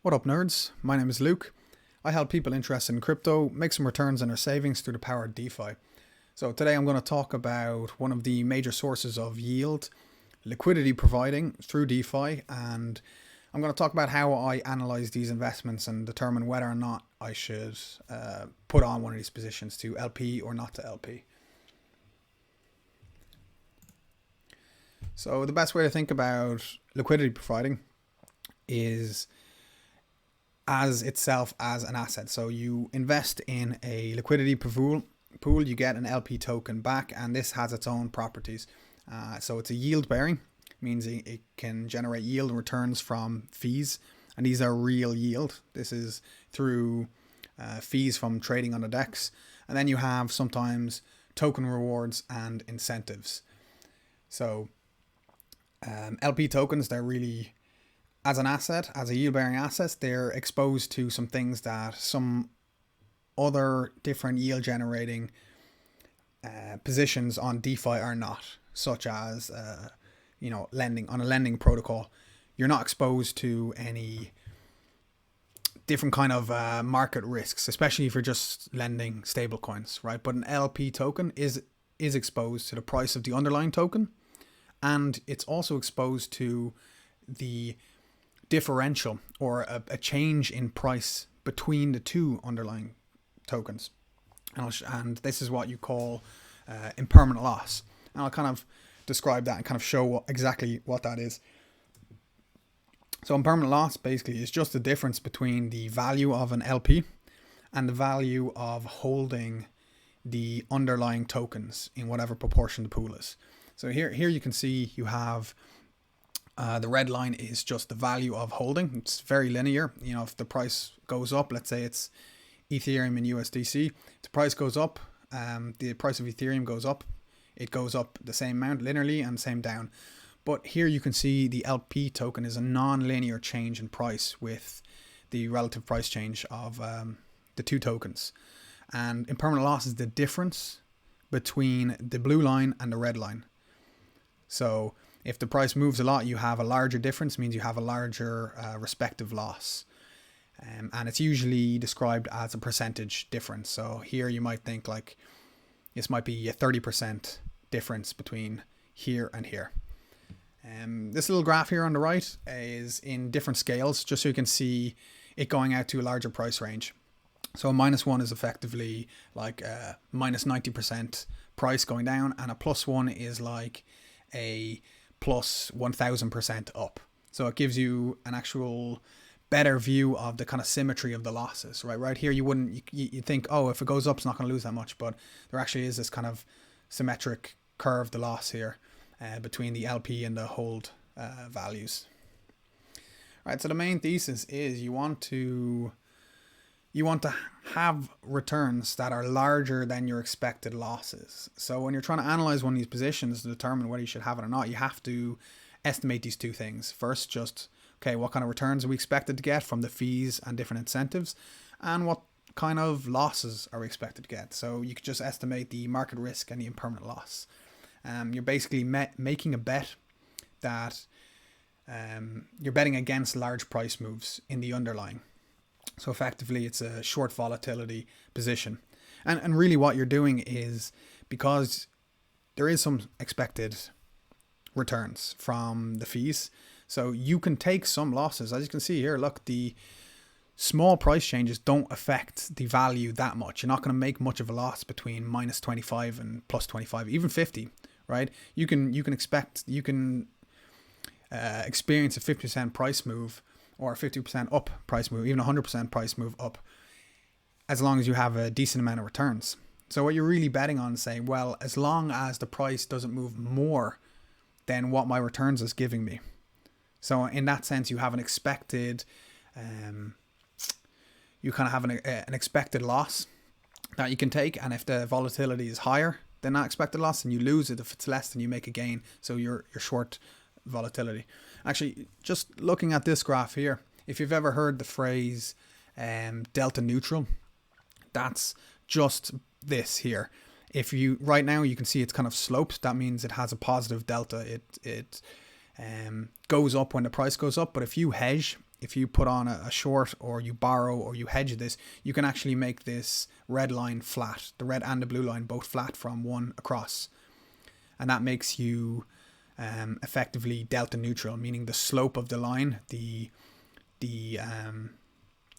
What up, nerds? My name is Luke. I help people interested in crypto make some returns on their savings through the power of DeFi. So today I'm going to talk about one of the major sources of yield, liquidity providing through DeFi, and I'm going to talk about how I analyze these investments and determine whether or not I should put on one of these positions to LP or not to LP. So the best way to think about liquidity providing is as itself as an asset. So you invest in a liquidity pool, you get an LP token back, and this has its own properties. So it's a yield bearing, means it can generate yield and returns from fees, and these are real yield. This is through fees from trading on the DEX, and then you have sometimes token rewards and incentives. So LP tokens, they're really, as an asset, as a yield-bearing asset, they're exposed to some things that some other different yield-generating positions on DeFi are not, such as, lending on a lending protocol. You're not exposed to any different kind of market risks, especially if you're just lending stablecoins, right? But an LP token is exposed to the price of the underlying token, and it's also exposed to the differential or a change in price between the two underlying tokens, and this is what you call impermanent loss, and I'll kind of describe that and kind of show exactly what that is. So impermanent loss basically is just the difference between the value of an LP and the value of holding the underlying tokens in whatever proportion the pool is. So here you can see you have the red line is just the value of holding. It's very linear. If the price goes up, let's say it's Ethereum and USDC, the price goes up, the price of Ethereum goes up, it goes up the same amount linearly and same down. But here you can see the LP token is a non-linear change in price with the relative price change of the two tokens. And impermanent loss is the difference between the blue line and the red line. So if the price moves a lot, you have a larger difference, means you have a larger respective loss. And it's usually described as a percentage difference. So here you might think like this might be a 30% difference between here and here. This little graph here on the right is in different scales, just so you can see it going out to a larger price range. So a -1 is effectively like a minus 90% price going down, and a +1 is like a plus 1000% up. So it gives you an actual better view of the kind of symmetry of the losses, right? Right here, you think, oh, if it goes up, it's not going to lose that much, but there actually is this kind of symmetric curve, the loss here between the LP and the hold values. All right, so the main thesis is you want to have returns that are larger than your expected losses. So when you're trying to analyze one of these positions to determine whether you should have it or not, you have to estimate these two things. First, just, okay, what kind of returns are we expected to get from the fees and different incentives, and what kind of losses are we expected to get? So you could just estimate the market risk and the impermanent loss. You're basically making a bet that you're betting against large price moves in the underlying. So effectively, it's a short volatility position. And really what you're doing is, because there is some expected returns from the fees, so you can take some losses. As you can see here, look, the small price changes don't affect the value that much. You're not going to make much of a loss between -25 and +25, even 50, right? You can experience a 50% price move, or a 50% up price move, even 100% price move up, as long as you have a decent amount of returns. So what you're really betting on is saying, well, as long as the price doesn't move more than what my returns is giving me. So in that sense, you have an expected, you kind of have an expected loss that you can take. And if the volatility is higher than that expected loss, then you lose it. If it's less, then you make a gain. So you're short volatility. Actually, just looking at this graph here, if you've ever heard the phrase delta neutral, that's just this here. If you right now you can see it's kind of sloped, that means it has a positive delta. It goes up when the price goes up, but if you hedge if you put on a short or you borrow or you hedge this, you can actually make this red line flat, the red and the blue line both flat from one across. And that makes you effectively delta neutral, meaning the slope of the line,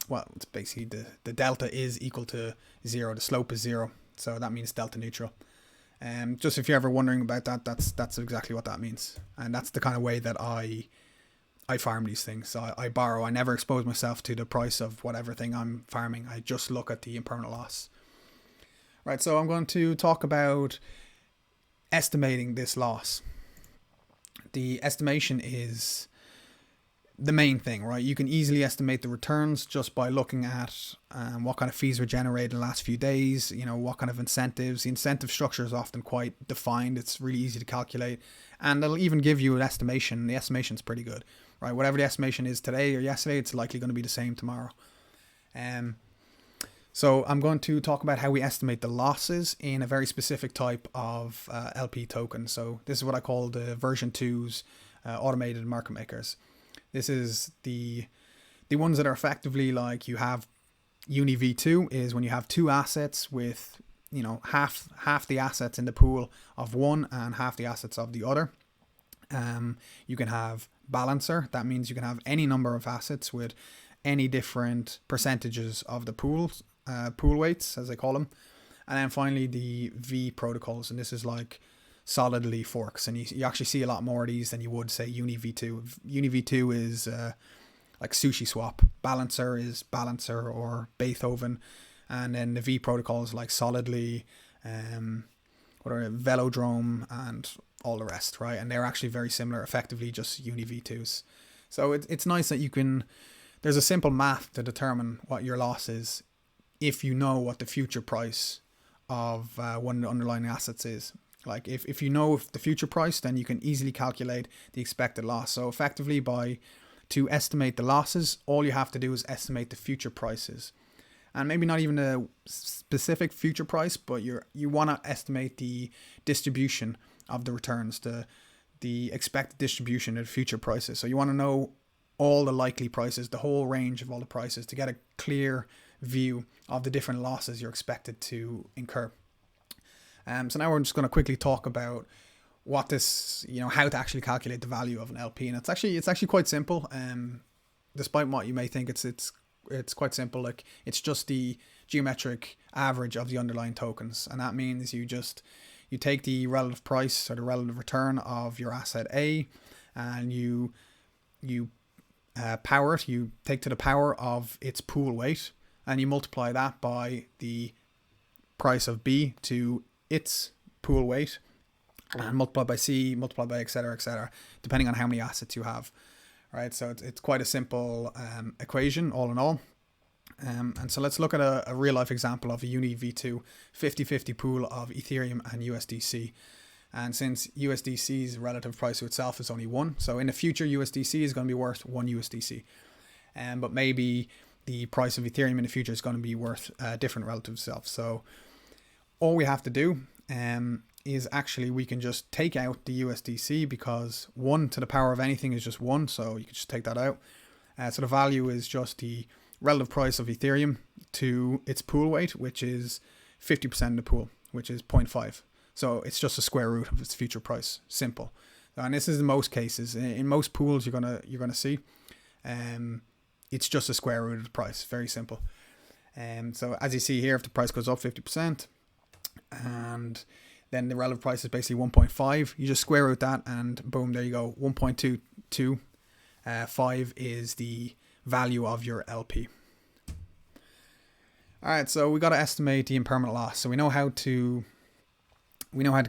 well, it's basically the delta is equal to 0, the slope is 0. So that means delta neutral. Just if you're ever wondering about that, that's exactly what that means. And that's the kind of way that I farm these things. So I borrow. I never expose myself to the price of whatever thing I'm farming. I just look at the impermanent loss. Right, so I'm going to talk about estimating this loss. The estimation is the main thing, right? You can easily estimate the returns just by looking at what kind of fees were generated in the last few days, what kind of incentives. The incentive structure is often quite defined. It's really easy to calculate, and it'll even give you an estimation. The estimation is pretty good, right? Whatever the estimation is today or yesterday, it's likely going to be the same tomorrow. So I'm going to talk about how we estimate the losses in a very specific type of LP token. So this is what I call the version 2's automated market makers. This is the ones that are effectively like you have Uni V2 is when you have two assets with, half the assets in the pool of one and half the assets of the other. You can have balancer. That means you can have any number of assets with any different percentages of the pool weights, as they call them. And then finally the V protocols. And this is like solidly forks, and you actually see a lot more of these than you would say Uni V2. Uni V2 is like sushi swap. Balancer is balancer or Beethoven, and then the V protocols like solidly, velodrome and all the rest, right? And they're actually very similar, effectively just Uni V2s. So it's nice that there's a simple math to determine what your loss is if you know what the future price of one of the underlying assets is. Like if you know the future price, then you can easily calculate the expected loss. So effectively, to estimate the losses, all you have to do is estimate the future prices, and maybe not even a specific future price, but you want to estimate the distribution of the returns, the expected distribution of future prices. So you want to know all the likely prices, the whole range of all the prices, to get a clear view of the different losses you're expected to incur. So now we're just going to quickly talk about what this, how to actually calculate the value of an LP, and it's actually quite simple. Despite what you may think, it's quite simple. Like, it's just the geometric average of the underlying tokens, and that means you take the relative price or the relative return of your asset A, and you power it. You take to the power of its pool weight, and you multiply that by the price of B to its pool weight, and multiplied by C, multiplied by etc., depending on how many assets you have. Right, so it's quite a simple equation all in all. And so let's look at a real life example of a Uni V2 50-50 pool of Ethereum and USDC. And since USDC's relative price to itself is only 1, so in the future USDC is going to be worth 1 USDC. But maybe the price of Ethereum in the future is going to be worth different relative to itself. So all we have to do is actually we can just take out the USDC, because 1 to the power of anything is just 1, so you can just take that out. So the value is just the relative price of Ethereum to its pool weight, which is 50% of the pool, which is 0.5. So it's just a square root of its future price. Simple. And this is in most cases. In most pools you're gonna see, it's just a square root of the price. Very simple. So as you see here, if the price goes up 50%, and then the relative price is basically 1.5, you just square root that, and boom, there you go. 1.225 is the value of your LP. All right, so we got to estimate the impermanent loss. So we know how to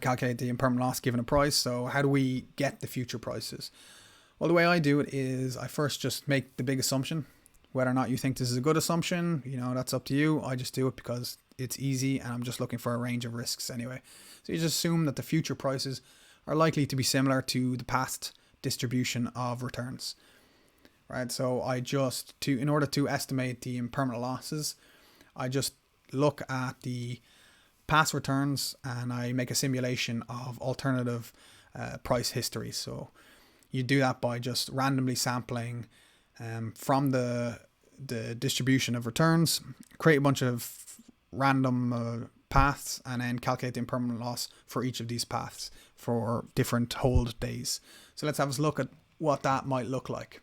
calculate the impermanent loss given a price. So how do we get the future prices? Well, the way I do it is I first just make the big assumption. Whether or not you think this is a good assumption, that's up to you. I just do it because it's easy, and I'm just looking for a range of risks anyway. So you just assume that the future prices are likely to be similar to the past distribution of returns. Right, so in order to estimate the impermanent losses, I just look at the past returns and I make a simulation of alternative price history. So you do that by just randomly sampling from the distribution of returns, create a bunch of random paths, and then calculate the impermanent loss for each of these paths for different hold days. So let's have a look at what that might look like.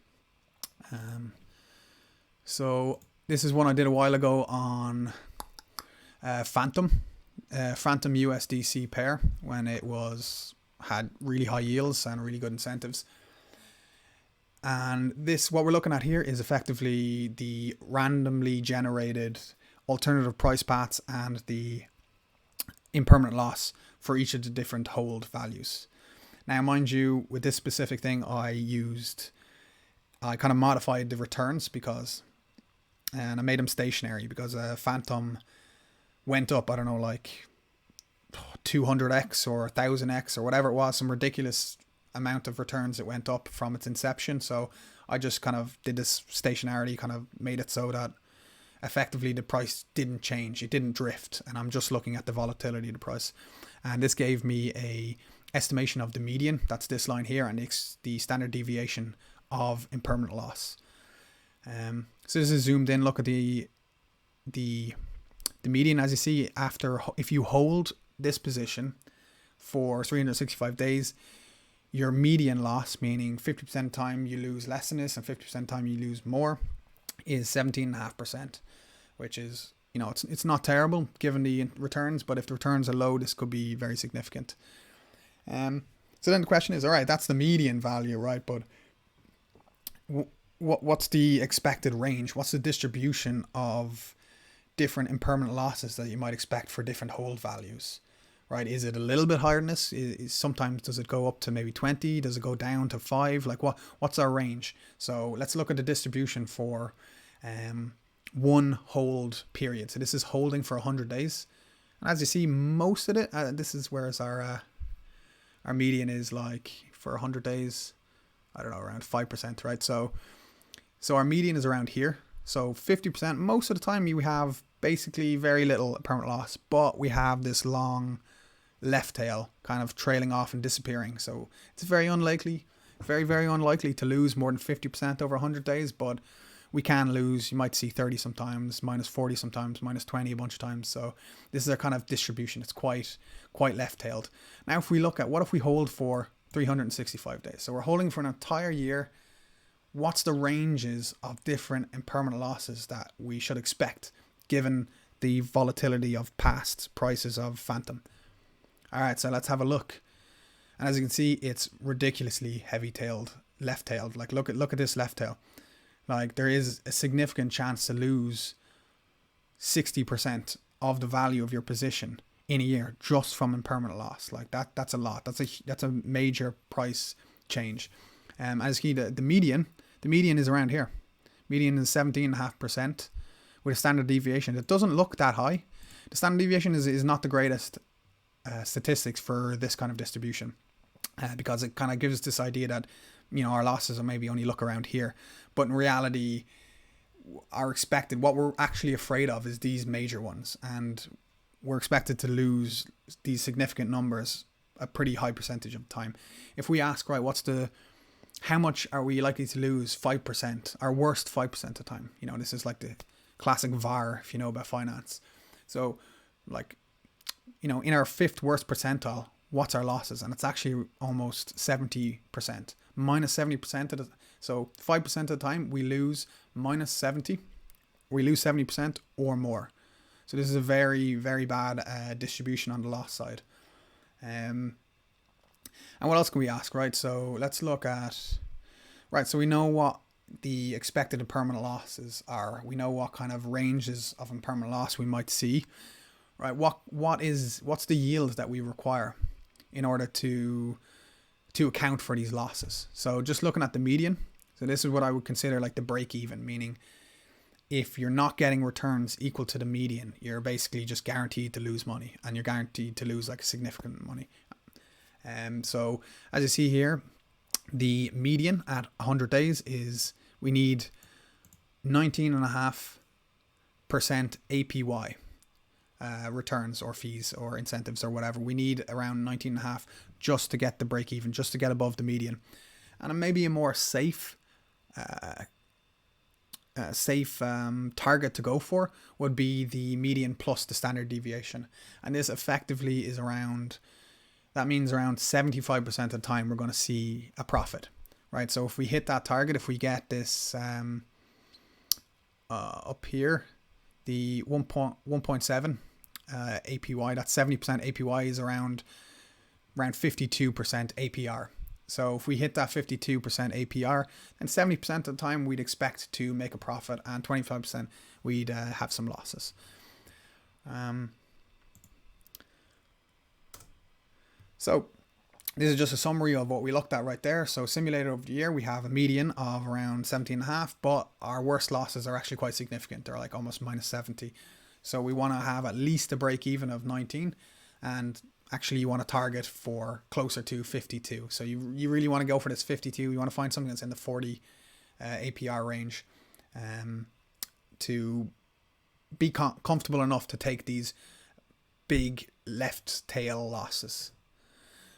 So this is one I did a while ago on Phantom USDC pair when it had really high yields and really good incentives. And what we're looking at here is effectively the randomly generated alternative price paths and the impermanent loss for each of the different hold values. Now, mind you, with this specific thing, I kind of modified the returns and I made them stationary because Phantom went up, I don't know, like 200x or 1000x or whatever it was, some ridiculous amount of returns it went up from its inception. So I just kind of did this stationarity, kind of made it so that effectively the price didn't change, it didn't drift, and I'm just looking at the volatility of the price. And this gave me a estimation of the median, that's this line here, and the standard deviation of impermanent loss. So this is zoomed in. Look at the median. As you see, if you hold this position for 365 days, your median loss, meaning 50% of the time you lose less than this and 50% of the time you lose more, is 17.5%, which is, it's not terrible given the returns, but if the returns are low, this could be very significant. So then the question is, all right, that's the median value, right? But what's the expected range? What's the distribution of different impermanent losses that you might expect for different hold values, right? Is it a little bit higher than this? Sometimes does it go up to maybe 20? Does it go down to 5? Like what's our range? So let's look at the distribution for one hold period. So this is holding for 100 days. And as you see, most of it, this is where our median is like for 100 days, I don't know, around 5%, right? So our median is around here. So 50%, most of the time you have basically very little permanent loss, but we have this long left tail kind of trailing off and disappearing. So it's very unlikely, very, very unlikely to lose more than 50% over 100 days, but we can lose, you might see 30 sometimes, minus 40 sometimes, minus 20 a bunch of times. So this is our kind of distribution. It's quite left-tailed. Now, if we look at what if we hold for 365 days? So we're holding for an entire year. What's the ranges of different impermanent losses that we should expect given the volatility of past prices of Phantom? All right, so let's have a look. And as you can see, it's ridiculously heavy-tailed, left-tailed. Like look at this left tail. Like there is a significant chance to lose 60% of the value of your position in a year just from impermanent loss. Like that's a lot. That's a major price change. As you see, the median is around here. Median is 17.5% with a standard deviation. It doesn't look that high. The standard deviation is not the greatest statistics for this kind of distribution because it kind of gives us this idea that our losses are maybe only look around here, but in reality what we're actually afraid of is these major ones, and we're expected to lose these significant numbers a pretty high percentage of the time. If we ask, right, how much are we likely to lose? 5%, our worst 5% of the time. This is like the classic VAR if you know about finance. So like, in our 5th worst percentile, what's our losses? And it's actually almost 70%, minus 70% of the, so 5% of the time we lose minus 70, we lose 70% or more. So this is a very, very bad distribution on the loss side. And what else can we ask, right? So let's look at, right, so we know what the expected impermanent losses are. We know what kind of ranges of impermanent loss we might see, right? What's the yield that we require in order to account for these losses? So just looking at the median, so this is what I would consider like the break even, meaning if you're not getting returns equal to the median, you're basically just guaranteed to lose money, and you're guaranteed to lose like significant money. So as you see here, the median at 100 days is we need 19.5% APY returns or fees or incentives or whatever. We need around 19.5 just to get the break even, just to get above the median. And maybe a more safe safe target to go for would be the median plus the standard deviation. And this effectively is around, that means around 75% of the time we're going to see a profit, right? So if we hit that target, if we get this up here, the 1.7 APY, that's 70% APY is around 52% APR. So if we hit that 52% APR, then 70% of the time we'd expect to make a profit, and 25% we'd have some losses. So this is just a summary of what we looked at right there. So simulated over the year, we have a median of around 17.5, but our worst losses are actually quite significant. They're like almost minus 70. So we want to have at least a break even of 19, and actually you want to target for closer to 52. So you really want to go for this 52. You want to find something that's in the 40 APR range to be comfortable enough to take these big left tail losses.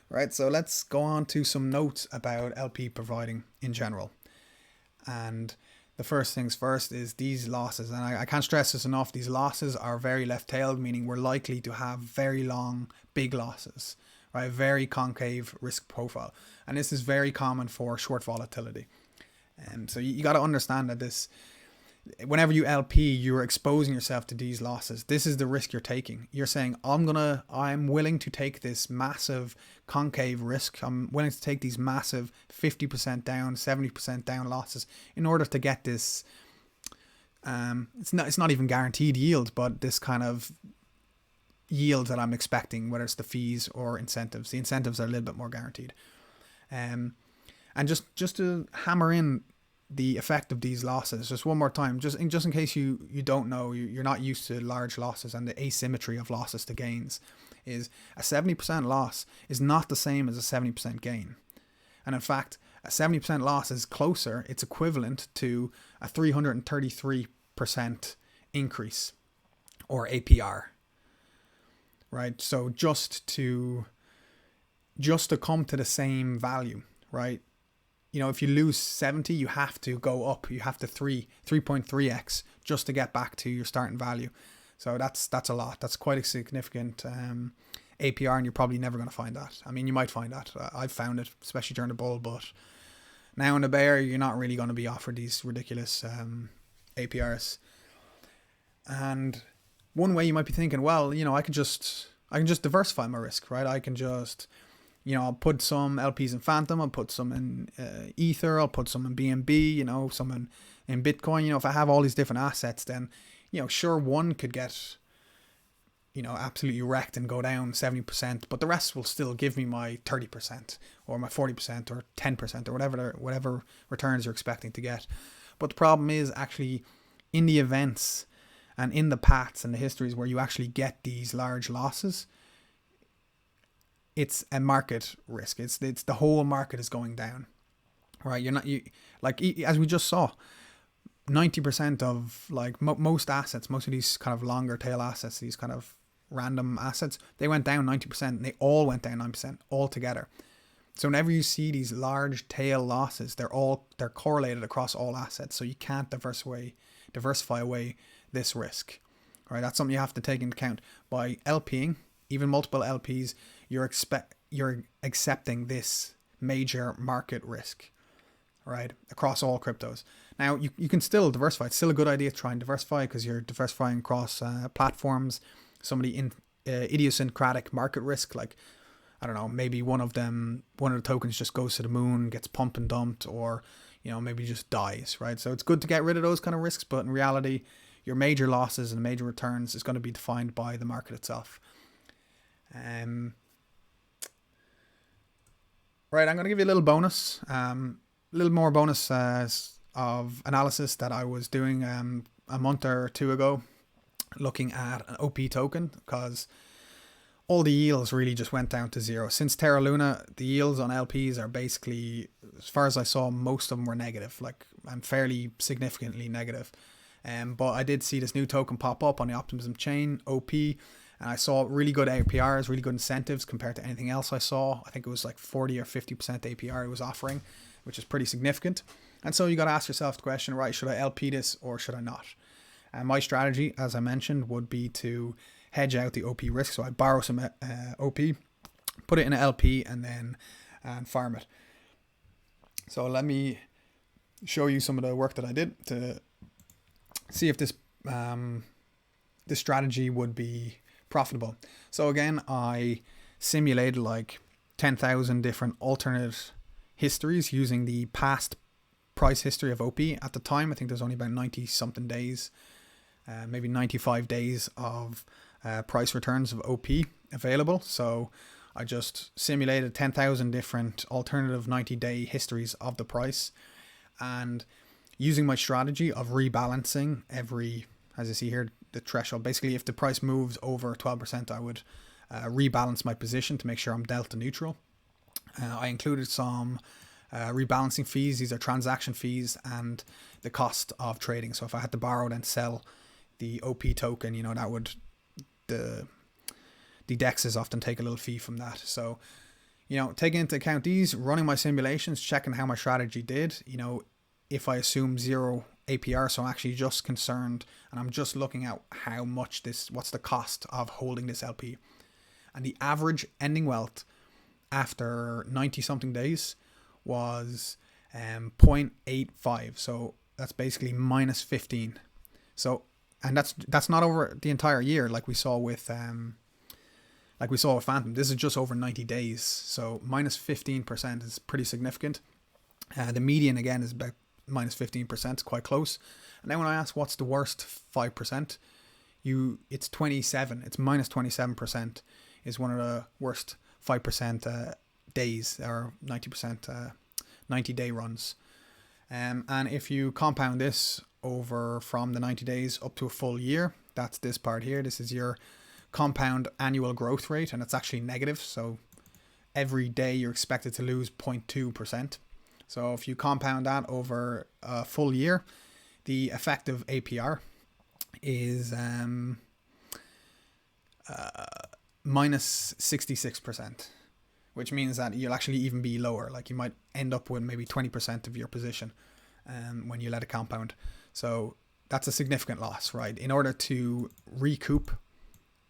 Right, so let's go on to some notes about LP providing in general. And the first things first is these losses, and I can't stress this enough, these losses are very left-tailed, meaning we're likely to have very long, big losses, right? Very concave risk profile. And this is very common for short volatility. So you got to understand that this, whenever you LP, you're exposing yourself to these losses. This is the risk you're taking. You're saying, I'm willing to take this massive concave risk. I'm willing to take these massive 50% down, 70% down losses in order to get this, it's not even guaranteed yield, but this kind of yield that I'm expecting, whether it's the fees or incentives. The incentives are a little bit more guaranteed. And just to hammer in the effect of these losses just one more time, just in case you don't know, you're not used to large losses and the asymmetry of losses to gains, is a 70% loss is not the same as a 70% gain. And in fact, a 70% loss is closer, it's equivalent to a 333% increase, or APR, right? So just to come to the same value, right? You know, if you lose 70, you have to go up. You have to 3.3x just to get back to your starting value. So that's a lot. That's quite a significant APR, and you're probably never going to find that. I mean, you might find that. I've found it, especially during the bull, but now in the bear, you're not really going to be offered these ridiculous APRs. And one way you might be thinking, well, you know, I can just diversify my risk, right? I can just, you know, I'll put some LPs in Phantom, I'll put some in Ether, I'll put some in BNB, you know, some in Bitcoin. You know, if I have all these different assets, then, you know, sure, one could get, you know, absolutely wrecked and go down 70%, but the rest will still give me my 30% or my 40% or 10% or whatever returns you're expecting to get. But the problem is actually in the events and in the paths and the histories where you actually get these large losses, it's a market risk. It's the whole market is going down, right? As we just saw, 90% of like most assets, most of these kind of longer tail assets, these kind of random assets, they went down 90%, and they all went down 9% altogether. So whenever you see these large tail losses, they're correlated across all assets. So you can't diversify away this risk, right? That's something you have to take into account by LPing, even multiple LPs. You're accepting this major market risk, right, across all cryptos. Now, you can still diversify. It's still a good idea to try and diversify because you're diversifying across platforms. Some of the idiosyncratic market risk, like, I don't know, maybe one of the tokens just goes to the moon, gets pumped and dumped, or, you know, maybe just dies, right? So it's good to get rid of those kind of risks, but in reality, your major losses and major returns is going to be defined by the market itself. Right, I'm going to give you a little bonus, little more bonus of analysis that I was doing a month or two ago, looking at an OP token, because all the yields really just went down to zero. Since Terra Luna, the yields on LPs are basically, as far as I saw, most of them were negative, and fairly significantly negative. But I did see this new token pop up on the Optimism chain, OP, and I saw really good APRs, really good incentives compared to anything else I saw. I think it was like 40 or 50% APR it was offering, which is pretty significant. And so you got to ask yourself the question, right, should I LP this or should I not? And my strategy, as I mentioned, would be to hedge out the OP risk. So I borrow some OP, put it in an LP, and then farm it. So let me show you some of the work that I did to see if this this strategy would be profitable. So again, I simulated like 10,000 different alternate histories using the past price history of OP. At the time, I think there's only about 90 something days, maybe 95 days of price returns of OP available. So I just simulated 10,000 different alternative 90-day histories of the price, and using my strategy of rebalancing every, as you see here, the threshold. Basically, if the price moves over 12%, I would rebalance my position to make sure I'm delta neutral. I included some rebalancing fees. These are transaction fees and the cost of trading. So if I had to borrow and sell the OP token, you know, that would, the DEXs often take a little fee from that. So, you know, taking into account these, running my simulations, checking how my strategy did, you know, if I assume zero APR, so I'm actually just concerned and I'm just looking at how much what's the cost of holding this LP. And the average ending wealth after 90 something days was 0.85. So that's basically minus 15. So, and that's not over the entire year like we saw with Phantom. This is just over 90 days. So minus 15% is pretty significant. The median again is about minus 15%, it's quite close. And then when I ask what's the worst 5%, it's 27. It's minus 27% is one of the worst 5% days, or 90% 90-day runs. And if you compound this over from the 90 days up to a full year, that's this part here. This is your compound annual growth rate, and it's actually negative. So every day you're expected to lose 0.2%. So if you compound that over a full year, the effective APR is minus 66%, which means that you'll actually even be lower. Like you might end up with maybe 20% of your position when you let it compound. So that's a significant loss, right? In order to recoup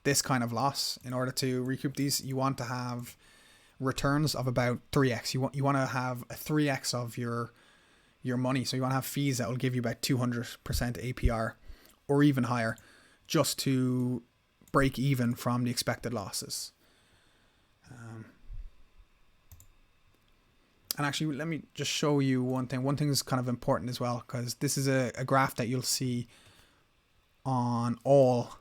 this kind of loss, in order to recoup these, you want to have returns of about 3x. You want to have a 3x of your money. So you want to have fees that will give you about 200% APR or even higher, just to break even from the expected losses. And actually, let me just show you one thing. One thing is kind of important as well, because this is a graph that you'll see on all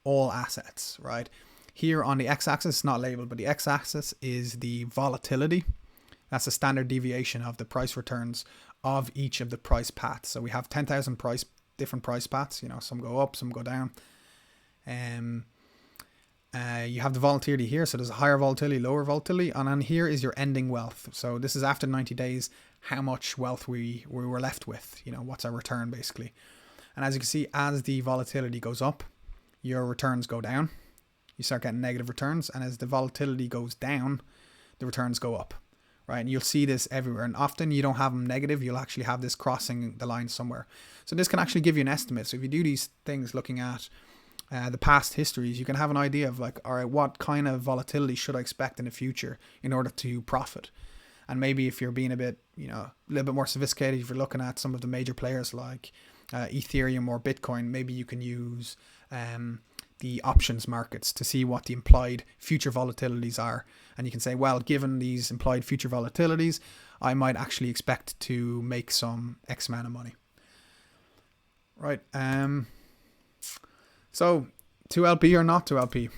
assets, right? Here on the x-axis, it's not labeled, but the x-axis is the volatility. That's the standard deviation of the price returns of each of the price paths. So we have 10,000 different price paths. You know, some go up, some go down. You have the volatility here. So there's a higher volatility, lower volatility. And then here is your ending wealth. So this is after 90 days, how much wealth we were left with. You know, what's our return basically. And as you can see, as the volatility goes up, your returns go down. You start getting negative returns, and as the volatility goes down, the returns go up, right? And you'll see this everywhere, and often you don't have them negative, you'll actually have this crossing the line somewhere. So this can actually give you an estimate. So if you do these things looking at the past histories, you can have an idea of like, all right, what kind of volatility should I expect in the future in order to profit? And maybe if you're being a bit, you know, a little bit more sophisticated, if you're looking at some of the major players like Ethereum or Bitcoin, maybe you can use the options markets to see what the implied future volatilities are. And you can say, well, given these implied future volatilities, I might actually expect to make some X amount of money. Right. So to LP or not to LP?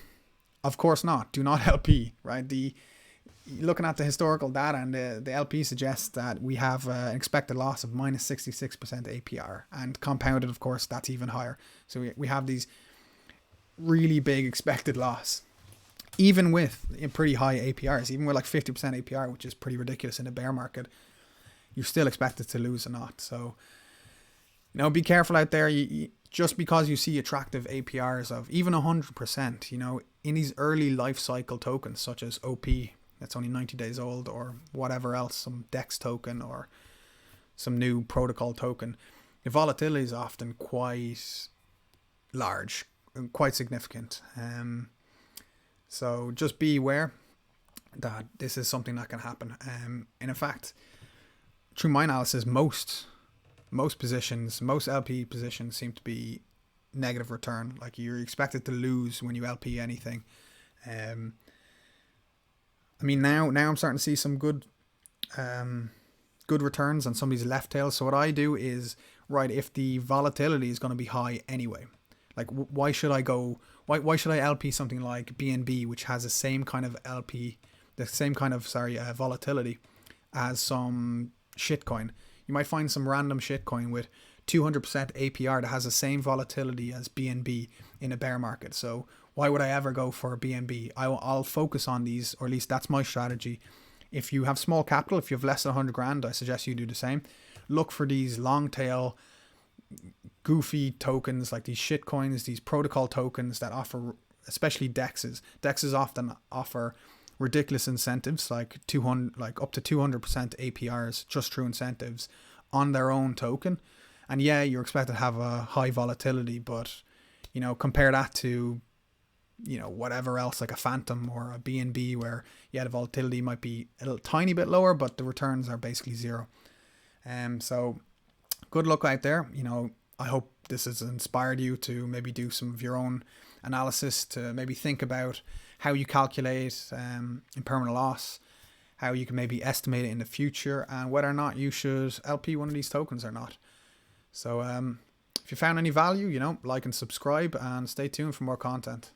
Of course not. Do not LP, right? Looking at the historical data, and the LP suggests that we have an expected loss of minus 66% APR, and compounded, of course, that's even higher. So we have these really big expected loss, even with pretty high APRs, even with like 50% APR, which is pretty ridiculous in a bear market. You're still expected to lose a lot. So, you know, be careful out there. Just because you see attractive APRs of even 100%, you know, in these early life cycle tokens such as OP, that's only 90 days old, or whatever else, some DEX token or some new protocol token, the volatility is often quite large, quite significant. So just be aware that this is something that can happen. And in fact, through my analysis, most positions, most LP positions seem to be negative return. Like, you're expected to lose when you LP anything. I mean, now I'm starting to see some good returns on some of these left tails. So what I do is, right, if the volatility is going to be high anyway, like, why should I LP something like BNB, which has the same kind of volatility as some shitcoin? You might find some random shitcoin with 200% APR that has the same volatility as BNB in a bear market. So why would I ever go for a BNB? I'll focus on these, or at least that's my strategy. If you have small capital, if you have less than 100 grand, I suggest you do the same. Look for these long tail, goofy tokens, like these shitcoins, these protocol tokens that offer, especially DEXs. DEXs often offer ridiculous incentives, like up to 200% APRs just through incentives on their own token. And yeah, you're expected to have a high volatility, but, you know, compare that to, you know, whatever else, like a Phantom or a BNB, where, yeah, the volatility might be a little tiny bit lower, but the returns are basically zero. So good luck out there. You know, I hope this has inspired you to maybe do some of your own analysis, to maybe think about how you calculate impermanent loss, how you can maybe estimate it in the future, and whether or not you should LP one of these tokens or not. So if you found any value, you know, like and subscribe, and stay tuned for more content.